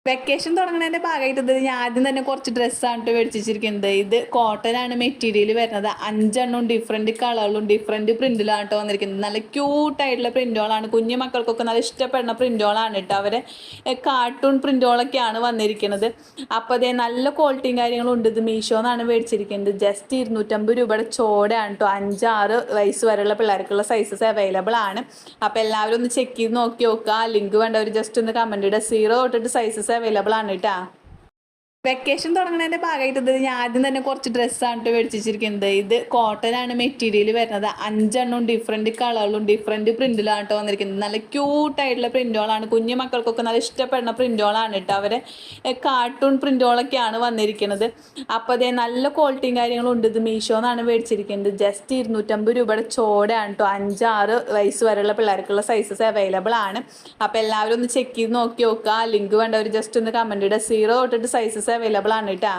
Vacation തുടങ്ങുന്നതിന്റെ ഭാഗമായിട്ട് ഞാൻ ആദ്യം തന്നെ കുറച്ച് ഡ്രസ്സാണ് കേട്ടോ മേടിച്ചിരിക്കുന്നത്. ഇത് കോട്ടൺ ആണ് മെറ്റീരിയൽ വരുന്നത്. 5 ഡിഫറെന്റ് കളറിലും ഡിഫറെന്റ് പ്രിന്റിലാണ് കേട്ടോ വന്നിരിക്കുന്നത്. നല്ല ക്യൂട്ടായിട്ടുള്ള പ്രിന്റുകളാണ്. കുഞ്ഞു മക്കൾക്കൊക്കെ നല്ല ഇഷ്ടപ്പെടുന്ന പ്രിന്റുകളാണ് കേട്ടോ. അവരെ കാർട്ടൂൺ പ്രിന്റുകളൊക്കെയാണ് വന്നിരിക്കുന്നത്. അപ്പോൾ അതേ നല്ല ക്വാളിറ്റിയും കാര്യങ്ങളും ഉണ്ട്. ഇത് മീഷോന്നാണ് മേടിച്ചിരിക്കുന്നത്. ജസ്റ്റ് 250 രൂപയുടെ ചോടയാണ് കേട്ടോ. 5-6 വയസ്സ് വരെയുള്ള പിള്ളേർക്കുള്ള സൈസസ് അവൈലബിൾ ആണ്. അപ്പോൾ എല്ലാവരും ഒന്ന് ചെക്ക് ചെയ്ത് നോക്കി നോക്കുക. ലിങ്ക് വേണ്ടവർ ജസ്റ്റ് ഒന്ന് കമന്റ് ഇടുക. 0 തൊട്ടിട്ട് സൈസസ് അവൈലബിൾ ആണ് കേട്ടോ. വെക്കേഷൻ തുടങ്ങുന്നതിന്റെ ഭാഗമായിട്ട് ഞാൻ ആദ്യം തന്നെ കുറച്ച് ഡ്രസ്സാണ് കേട്ടോ മേടിച്ചിരിക്കുന്നത്. ഇത് കോട്ടൺ ആണ് മെറ്റീരിയൽ വരുന്നത്. 5 ഡിഫറെന്റ് കളറിലും ഡിഫറെന്റ് പ്രിന്റിലാണ് കേട്ടോ വന്നിരിക്കുന്നത്. നല്ല ക്യൂട്ടായിട്ടുള്ള പ്രിന്റുകളാണ്. കുഞ്ഞു മക്കൾക്കൊക്കെ നല്ല ഇഷ്ടപ്പെടുന്ന പ്രിന്റുകളാണ് കേട്ടോ. അവരെ കാർട്ടൂൺ പ്രിന്റുകളൊക്കെയാണ് വന്നിരിക്കുന്നത്. അപ്പോൾ അതേ നല്ല ക്വാളിറ്റിയും കാര്യങ്ങളും ഉണ്ട്. ഇത് മീഷോന്നാണ് മേടിച്ചിരിക്കുന്നത്. ജസ്റ്റ് 250 രൂപയുടെ ചോടയാണ് കേട്ടോ. 5-6 വയസ്സ് വരെയുള്ള പിള്ളേർക്കുള്ള സൈസസ് അവൈലബിൾ ആണ്. അപ്പോൾ എല്ലാവരും ഒന്ന് ചെക്ക് ചെയ്ത് നോക്കി നോക്കുക. ലിങ്ക് വേണ്ടവർ ജസ്റ്റ് ഒന്ന് കമന്റ് ഇടുക. 0 തൊട്ടിട്ട് സൈസസ് അവൈലബിൾ ആണ് കേട്ടോ.